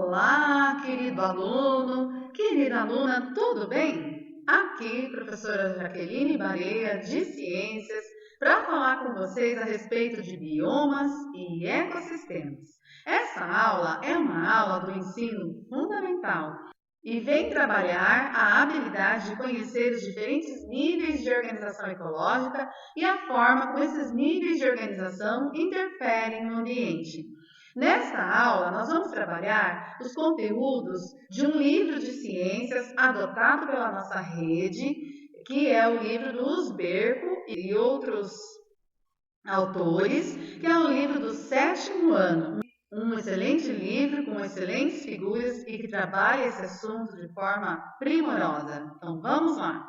Olá, querido aluno, querida aluna, tudo bem? Aqui, professora Jaqueline Barea, de Ciências, para falar com vocês a respeito de biomas e ecossistemas. Essa aula é uma aula do ensino fundamental e vem trabalhar a habilidade de conhecer os diferentes níveis de organização ecológica e a forma como esses níveis de organização interferem no ambiente. Nesta aula, nós vamos trabalhar os conteúdos de um livro de ciências adotado pela nossa rede, que é o livro do Usberco e outros autores, que é o livro do 7º ano. Um excelente livro com excelentes figuras e que trabalha esse assunto de forma primorosa. Então, vamos lá.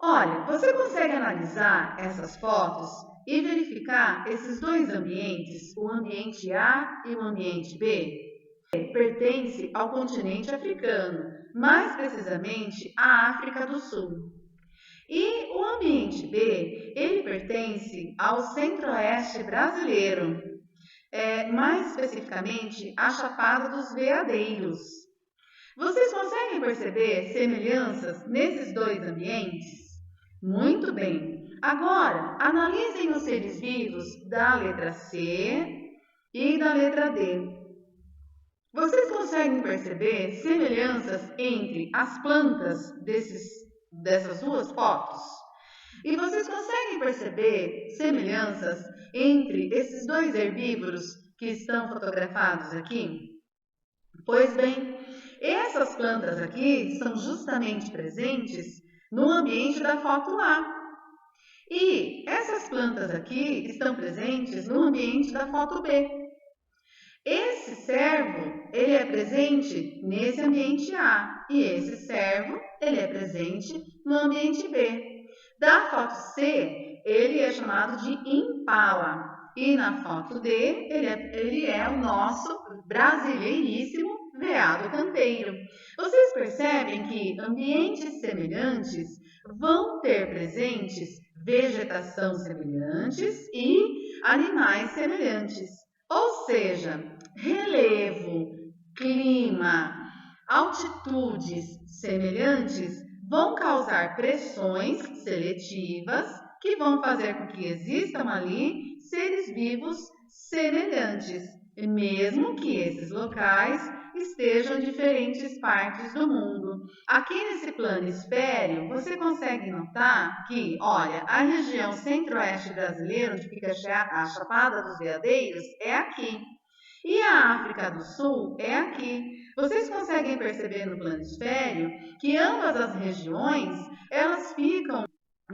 Olha, você consegue analisar essas fotos e verificar esses dois ambientes, o ambiente A e o ambiente B? Pertence ao continente africano, mais precisamente à África do Sul. E o ambiente B, ele pertence ao centro-oeste brasileiro, mais especificamente à Chapada dos Veadeiros. Vocês conseguem perceber semelhanças nesses dois ambientes? Muito bem. Agora, analisem os seres vivos da letra C e da letra D. Vocês conseguem perceber semelhanças entre as plantas dessas duas fotos? E vocês conseguem perceber semelhanças entre esses dois herbívoros que estão fotografados aqui? Pois bem, essas plantas aqui são justamente presentes no ambiente da foto A. E essas plantas aqui estão presentes no ambiente da foto B. Esse cervo, ele é presente nesse ambiente A e esse cervo, ele é presente no ambiente B. Da foto C, ele é chamado de impala e na foto D, ele é o nosso brasileiríssimo veado canteiro. Vocês percebem que ambientes semelhantes vão ter presentes vegetação semelhantes e animais semelhantes. Ou seja, relevo, clima, altitudes semelhantes vão causar pressões seletivas que vão fazer com que existam ali seres vivos semelhantes, mesmo que esses locais estejam em diferentes partes do mundo. Aqui nesse planisfério, você consegue notar que, olha, a região centro-oeste brasileira, onde fica a Chapada dos Veadeiros, é aqui. E a África do Sul é aqui. Vocês conseguem perceber no planisfério que ambas as regiões, elas ficam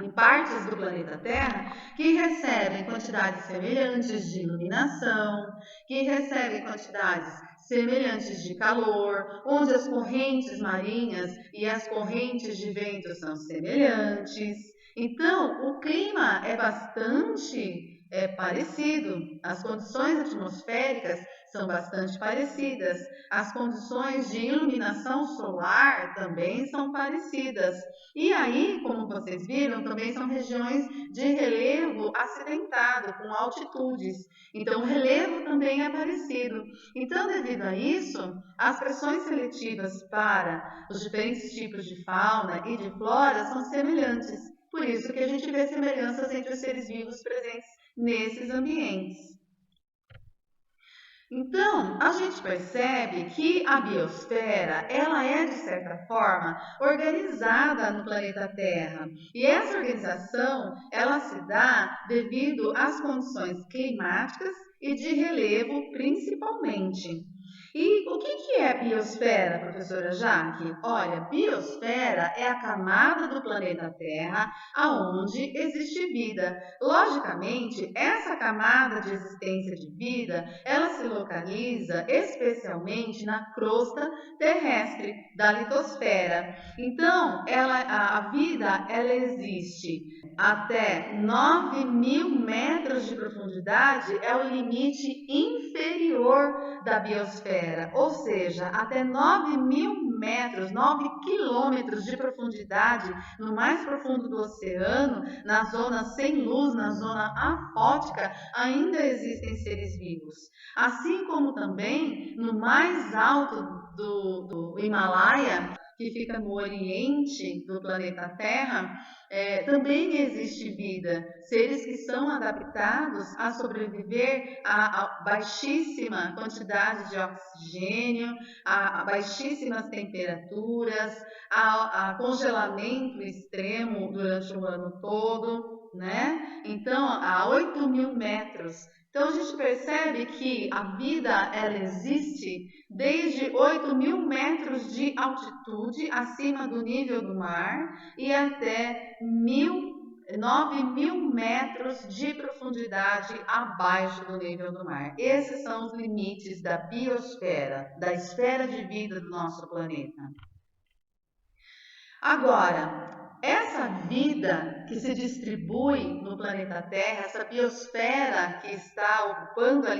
em partes do planeta Terra que recebem quantidades semelhantes de iluminação, que recebem quantidades semelhantes de calor, onde as correntes marinhas e as correntes de vento são semelhantes. Então, o clima é bastante parecido, as condições atmosféricas são bastante parecidas, as condições de iluminação solar também são parecidas. E aí, como vocês viram, também são regiões de relevo acidentado, com altitudes. Então, o relevo também é parecido. Então, devido a isso, as pressões seletivas para os diferentes tipos de fauna e de flora são semelhantes. Por isso que a gente vê semelhanças entre os seres vivos presentes nesses ambientes. Então, a gente percebe que a biosfera, ela é, de certa forma, organizada no planeta Terra. E essa organização, ela se dá devido às condições climáticas e de relevo, principalmente. E o que é biosfera, professora Jaque? Olha, biosfera é a camada do planeta Terra aonde existe vida. Logicamente, essa camada de existência de vida, ela se localiza especialmente na crosta terrestre da litosfera. Então, a vida ela existe até 9.000 metros de profundidade, é o limite inferior da biosfera, ou seja, seja, até 9.000 metros, 9 quilômetros de profundidade, no mais profundo do oceano, na zona sem luz, na zona afótica, ainda existem seres vivos. Assim como também no mais alto do Himalaia, que fica no oriente do planeta Terra, também existe vida, seres que são adaptados a sobreviver a baixíssima quantidade de oxigênio, a baixíssimas temperaturas, a congelamento extremo durante o ano todo, né? Então, a 8.000 metros. Então, a gente percebe que a vida, ela existe desde 8.000 metros de altitude, acima do nível do mar, e até 9.000 metros de profundidade abaixo do nível do mar. Esses são os limites da biosfera, da esfera de vida do nosso planeta. Agora, essa vida que se distribui no planeta Terra, essa biosfera que está ocupando a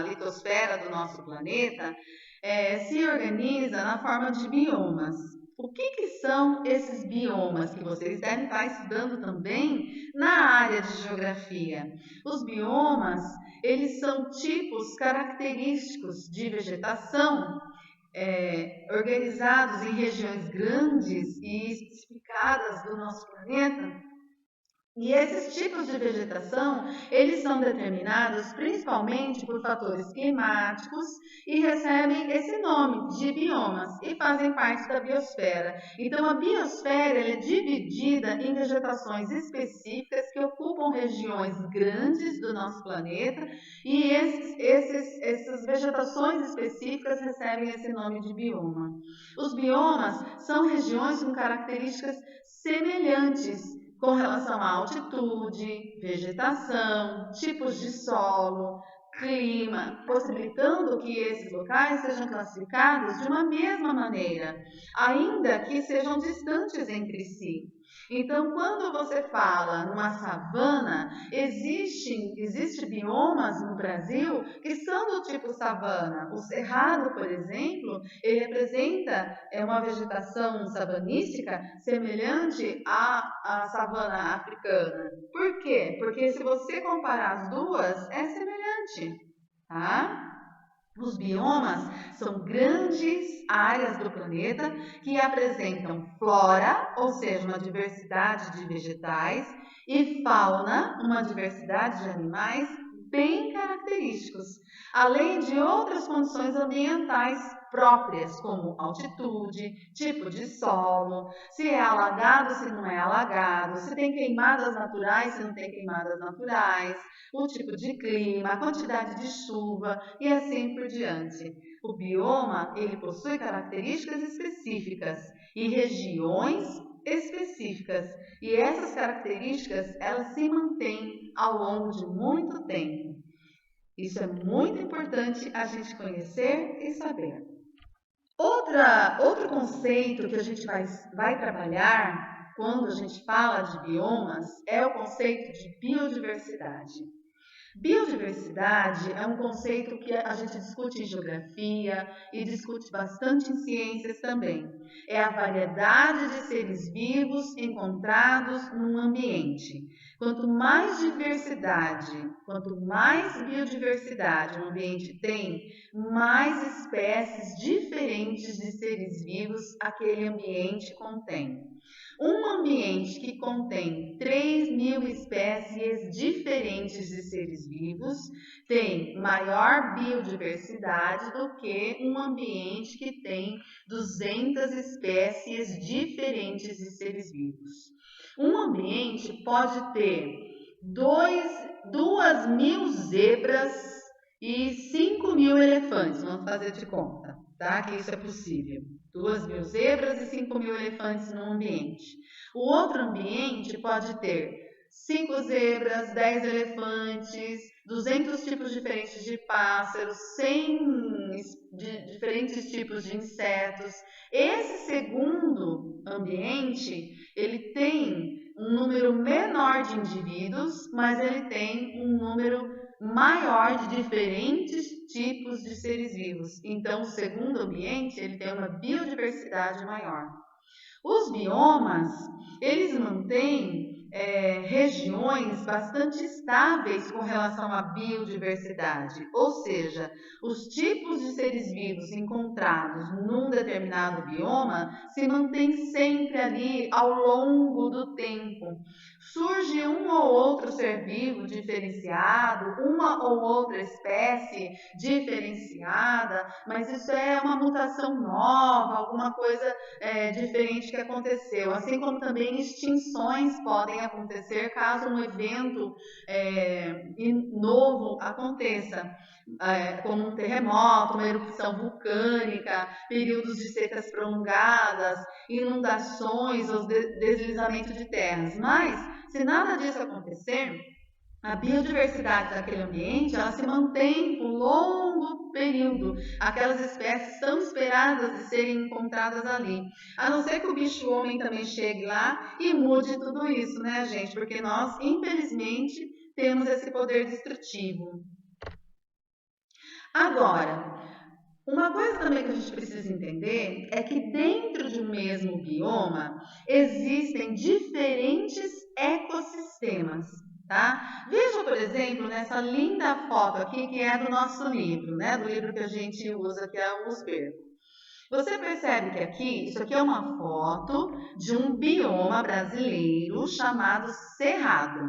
litosfera do nosso planeta, se organiza na forma de biomas. O que são esses biomas que vocês devem estar estudando também na área de geografia? Os biomas, eles são tipos característicos de vegetação organizados em regiões grandes e especificadas do nosso planeta. E esses tipos de vegetação, eles são determinados principalmente por fatores climáticos e recebem esse nome de biomas e fazem parte da biosfera. Então, a biosfera é dividida em vegetações específicas que ocupam regiões grandes do nosso planeta e essas vegetações específicas recebem esse nome de bioma. Os biomas são regiões com características semelhantes com relação à altitude, vegetação, tipos de solo, clima, possibilitando que esses locais sejam classificados de uma mesma maneira, ainda que sejam distantes entre si. Então, quando você fala numa savana, existe biomas no Brasil que são do tipo savana. O cerrado, por exemplo, ele apresenta uma vegetação savanística semelhante à savana africana. Por quê? Porque se você comparar as duas, é semelhante, tá? Os biomas são grandes áreas do planeta que apresentam flora, ou seja, uma diversidade de vegetais, e fauna, uma diversidade de animais bem característicos, além de outras condições ambientais próprias, como altitude, tipo de solo, se é alagado, se não é alagado, se tem queimadas naturais, se não tem queimadas naturais, o tipo de clima, a quantidade de chuva e assim por diante. O bioma, ele possui características específicas e regiões específicas, e essas características, elas se mantêm ao longo de muito tempo. Isso é muito importante a gente conhecer e saber. Outro conceito que a gente vai trabalhar quando a gente fala de biomas é o conceito de biodiversidade. Biodiversidade é um conceito que a gente discute em geografia e discute bastante em ciências também. É a variedade de seres vivos encontrados num ambiente. Quanto mais biodiversidade um ambiente tem, mais espécies diferentes de seres vivos aquele ambiente contém. Um ambiente que contém 3.000 espécies diferentes de seres vivos tem maior biodiversidade do que um ambiente que tem 200 espécies diferentes de seres vivos. Um ambiente pode ter 2.000 zebras e 5.000 elefantes, vamos fazer de conta, tá? Que isso é possível. 2.000 zebras e 5.000 elefantes num ambiente. O outro ambiente pode ter 5 zebras, 10 elefantes, 200 tipos diferentes de pássaros, 100 diferentes tipos de insetos. Esse segundo ambiente, ele tem um número menor de indivíduos, mas ele tem um número maior de diferentes tipos de seres vivos. Então, o segundo ambiente, ele tem uma biodiversidade maior. Os biomas, eles mantêm regiões bastante estáveis com relação à biodiversidade, ou seja, os tipos de seres vivos encontrados num determinado bioma se mantêm sempre ali ao longo do tempo. Surge um ou outro ser vivo diferenciado, uma ou outra espécie diferenciada, mas isso é uma mutação nova, alguma coisa diferente que aconteceu. Assim como também extinções podem acontecer caso um evento novo aconteça. Como um terremoto, uma erupção vulcânica, períodos de secas prolongadas, inundações ou deslizamento de terras. Mas, se nada disso acontecer, a biodiversidade daquele ambiente, ela se mantém por longo período. Aquelas espécies tão esperadas de serem encontradas ali. A não ser que o bicho-homem também chegue lá e mude tudo isso, né, gente? Porque nós, infelizmente, temos esse poder destrutivo. Agora, uma coisa também que a gente precisa entender é que dentro de um mesmo bioma existem diferentes ecossistemas, tá? Veja, por exemplo, nessa linda foto aqui que é do nosso livro, né? Do livro que a gente usa, que é o Musbergo. Você percebe que aqui, isso aqui é uma foto de um bioma brasileiro chamado Cerrado.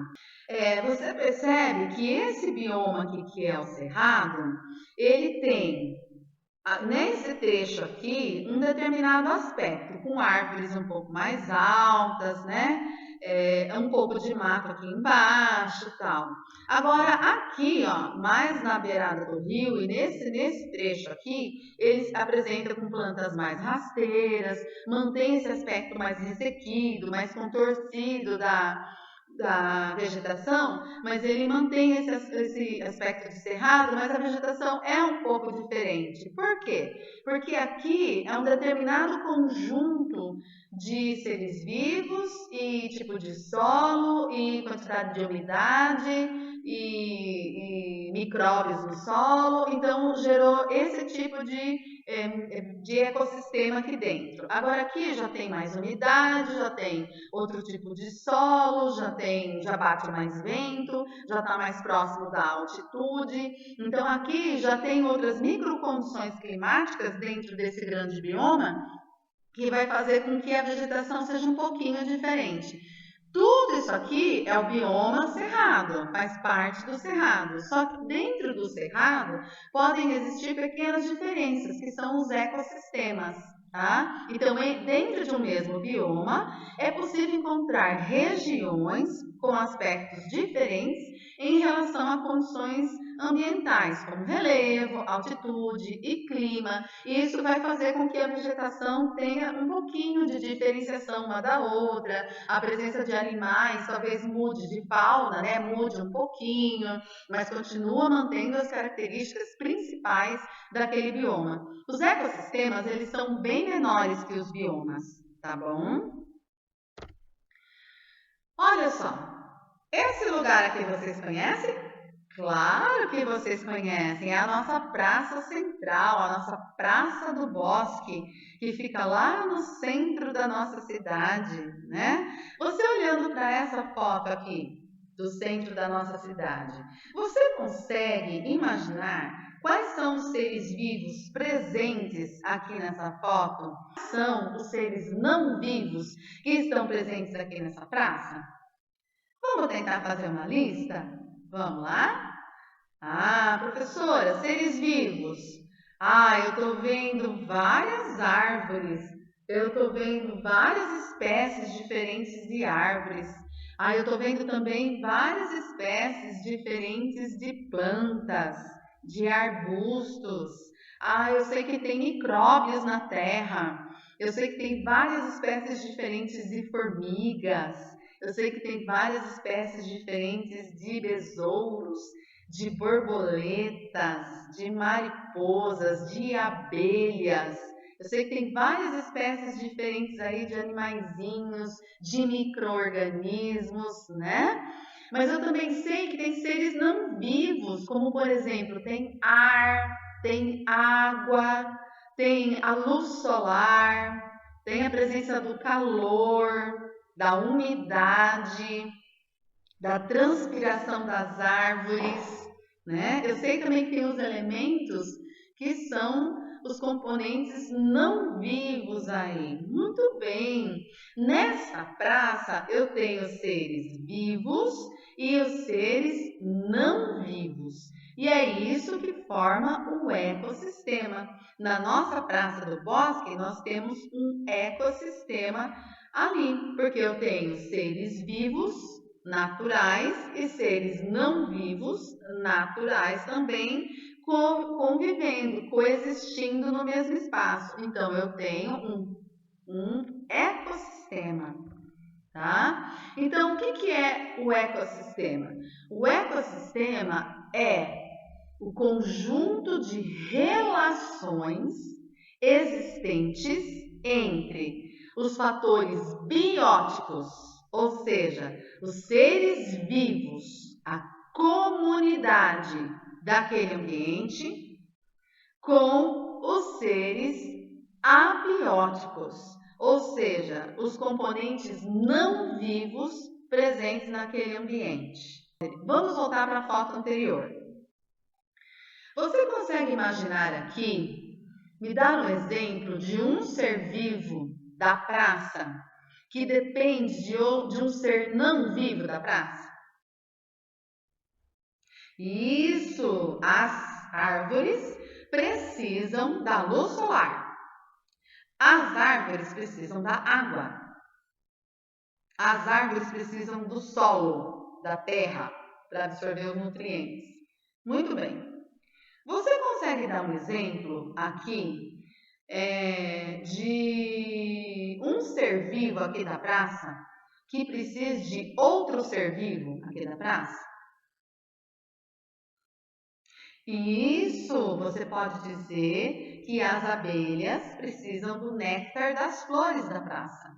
Você percebe que esse bioma aqui, que é o Cerrado, ele tem nesse trecho aqui um determinado aspecto, com árvores um pouco mais altas, né? Um pouco de mato aqui embaixo e tal. Agora aqui, ó, mais na beirada do rio e nesse trecho aqui, eles apresentam com plantas mais rasteiras, mantém esse aspecto mais ressequido, mais contorcido da vegetação, mas ele mantém esse aspecto de cerrado, mas a vegetação é um pouco diferente. Por quê? Porque aqui é um determinado conjunto de seres vivos e tipo de solo e quantidade de umidade e micróbios no solo, então gerou esse tipo de ecossistema aqui dentro. Agora aqui já tem mais umidade, já tem outro tipo de solo, já bate mais vento, já está mais próximo da altitude. Então aqui já tem outras microcondições climáticas dentro desse grande bioma que vai fazer com que a vegetação seja um pouquinho diferente. Tudo isso aqui é o bioma cerrado, faz parte do cerrado. Só que dentro do cerrado podem existir pequenas diferenças, que são os ecossistemas. Tá? Então, dentro de um mesmo bioma, é possível encontrar regiões com aspectos diferentes em relação a condições ambientais, como relevo, altitude e clima. E isso vai fazer com que a vegetação tenha um pouquinho de diferenciação uma da outra, a presença de animais talvez mude de fauna, né? Mude um pouquinho, mas continua mantendo as características principais daquele bioma. Os ecossistemas, eles são bem menores que os biomas, tá bom? Olha só, esse lugar aqui vocês conhecem? Claro que vocês conhecem, é a nossa praça central, a nossa Praça do Bosque, que fica lá no centro da nossa cidade, né? Você olhando para essa foto aqui do centro da nossa cidade, você consegue imaginar quais são os seres vivos presentes aqui nessa foto? São os seres não vivos que estão presentes aqui nessa praça? Vamos tentar fazer uma lista? Vamos lá? Professora, seres vivos. Eu estou vendo várias árvores. Eu estou vendo várias espécies diferentes de árvores. Eu estou vendo também várias espécies diferentes de plantas, de arbustos. Eu sei que tem micróbios na terra. Eu sei que tem várias espécies diferentes de formigas. Eu sei que tem várias espécies diferentes de besouros, de borboletas, de mariposas, de abelhas. Eu sei que tem várias espécies diferentes aí de animaizinhos, de micro-organismos, né? Mas eu também sei que tem seres não vivos, como por exemplo, tem ar, tem água, tem a luz solar, tem a presença do calor, da umidade, da transpiração das árvores, né? Eu sei também que tem os elementos que são os componentes não vivos aí. Muito bem. Nessa praça eu tenho seres vivos e os seres não vivos. E é isso que forma o ecossistema. Na nossa Praça do Bosque, nós temos um ecossistema ali, porque eu tenho seres vivos naturais e seres não vivos naturais também convivendo, coexistindo no mesmo espaço. Então eu tenho um ecossistema, tá? Então o que é o ecossistema? O ecossistema é o conjunto de relações existentes entre os fatores bióticos, ou seja, os seres vivos, a comunidade daquele ambiente, com os seres abióticos, ou seja, os componentes não vivos presentes naquele ambiente. Vamos voltar para a foto anterior. Você consegue imaginar aqui, me dar um exemplo de um ser vivo da praça que depende de um ser não vivo da praça? Isso, as árvores precisam da luz solar. As árvores precisam da água. As árvores precisam do solo, da terra, para absorver os nutrientes. Muito bem. Você consegue dar um exemplo aqui de um ser vivo aqui da praça que precise de outro ser vivo aqui da praça? Isso, você pode dizer que as abelhas precisam do néctar das flores da praça.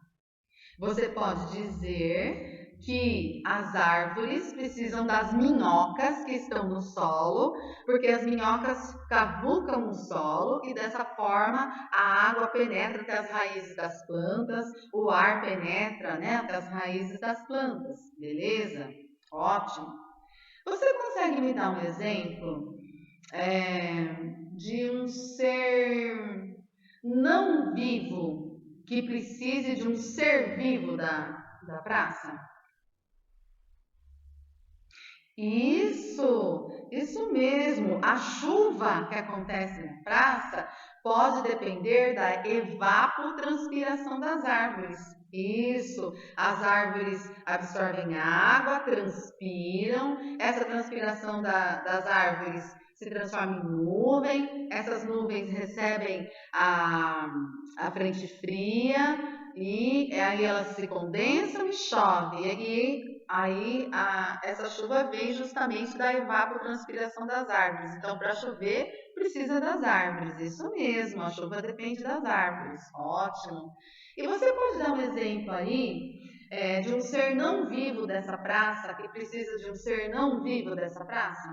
Você pode dizer que as árvores precisam das minhocas que estão no solo, porque as minhocas cavucam o solo e dessa forma a água penetra até as raízes das plantas, o ar penetra, né, até as raízes das plantas, beleza? Ótimo. Você consegue me dar um exemplo de um ser não vivo que precise de um ser vivo da praça? Isso mesmo. A chuva que acontece na praça pode depender da evapotranspiração das árvores. Isso, as árvores absorvem água, transpiram, essa transpiração das árvores se transforma em nuvem, essas nuvens recebem a frente fria e aí elas se condensam e chove. E aí essa chuva vem justamente da evapotranspiração das árvores. Então, para chover, precisa das árvores. Isso mesmo, a chuva depende das árvores. Ótimo. E você pode dar um exemplo aí de um ser não vivo dessa praça, que precisa de um ser não vivo dessa praça?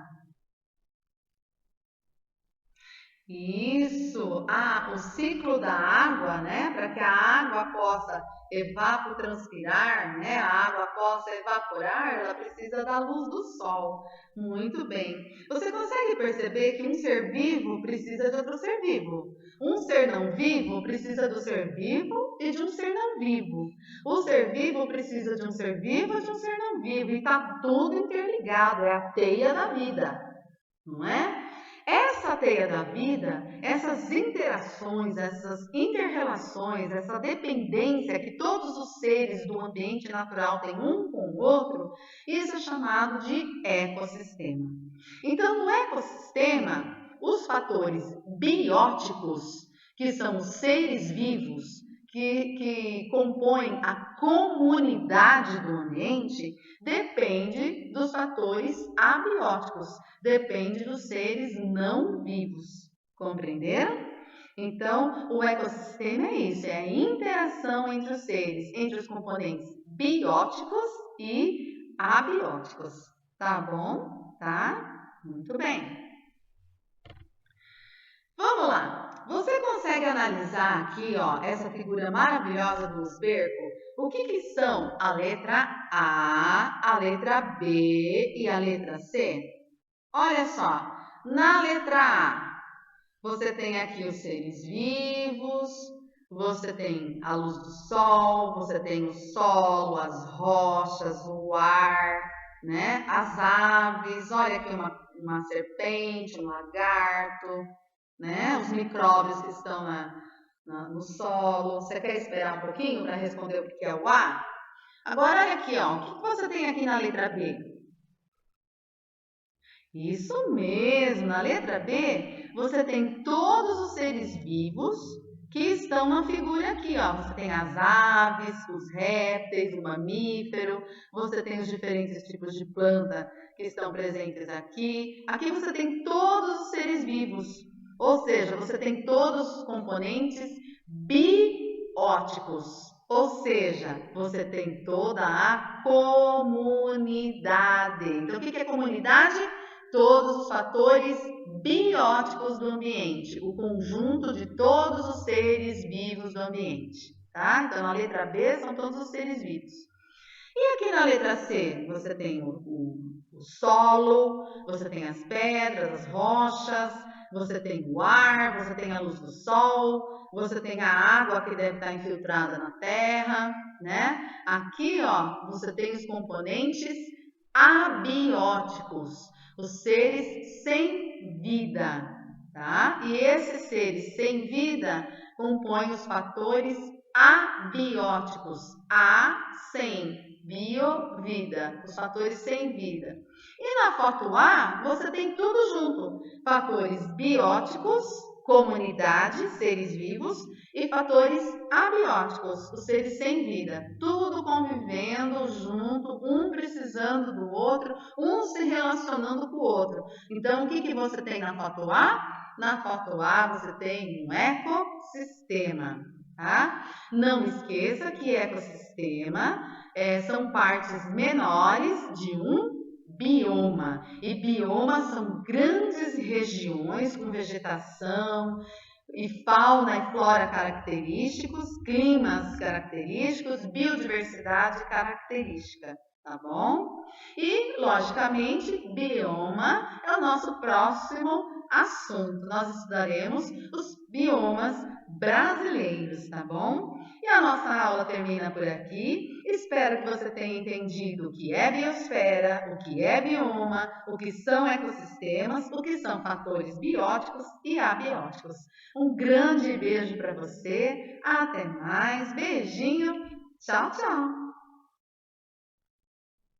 Isso, o ciclo da água, né? Para que a água possa evapotranspirar, né? A água possa evaporar, ela precisa da luz do sol. Muito bem. Você consegue perceber que um ser vivo precisa de outro ser vivo? Um ser não vivo precisa do ser vivo e de um ser não vivo. O ser vivo precisa de um ser vivo e de um ser não vivo. E está tudo interligado, é a teia da vida, não é? Essa teia da vida, essas interações, essas interrelações, essa dependência que todos os seres do ambiente natural têm um com o outro, isso é chamado de ecossistema. Então, no ecossistema, os fatores bióticos, que são os seres vivos que compõem a comunidade do ambiente, depende dos fatores abióticos, depende dos seres não vivos. Compreenderam? Então, o ecossistema é isso, é a interação entre os seres, entre os componentes bióticos e abióticos. Tá bom? Tá? Muito bem. Vamos lá. Você consegue analisar aqui, ó, essa figura maravilhosa do usberco? O que são a letra A, a letra B e a letra C? Olha só, na letra A, você tem aqui os seres vivos, você tem a luz do sol, você tem o solo, as rochas, o ar, né? As aves, olha aqui uma serpente, um lagarto, né? Os micróbios que estão no solo. Você quer esperar um pouquinho para responder o que é o A? Agora olha aqui, ó, o que você tem aqui na letra B? Isso mesmo, na letra B, você tem todos os seres vivos que estão na figura aqui, ó. Você tem as aves, os répteis, o mamífero, você tem os diferentes tipos de planta que estão presentes aqui. Aqui você tem todos os seres vivos, ou seja, você tem todos os componentes bióticos. Ou seja, você tem toda a comunidade. Então, o que é comunidade? Todos os fatores bióticos do ambiente, o conjunto de todos os seres vivos do ambiente, tá? Então, na letra B são todos os seres vivos. E aqui na letra C, você tem o solo, você tem as pedras, as rochas, você tem o ar, você tem a luz do sol, você tem a água que deve estar infiltrada na terra, né? Aqui, ó, você tem os componentes abióticos, os seres sem vida, tá? E esses seres sem vida compõem os fatores abióticos, sem bio, vida, os fatores sem vida. E na foto A, você tem tudo junto, fatores bióticos, comunidade, seres vivos, e fatores abióticos, os seres sem vida, tudo convivendo junto, um precisando do outro, um se relacionando com o outro. Então, o que você tem na foto A? Na foto A, você tem um ecossistema, tá? Não esqueça que ecossistema são partes menores de um bioma. E biomas são grandes regiões com vegetação e fauna e flora característicos, climas característicos, biodiversidade característica, tá bom? E, logicamente, bioma é o nosso próximo assunto. Nós estudaremos os biomas brasileiros, tá bom? E a nossa aula termina por aqui. Espero que você tenha entendido o que é biosfera, o que é bioma, o que são ecossistemas, o que são fatores bióticos e abióticos. Um grande beijo para você. Até mais. Beijinho. Tchau, tchau.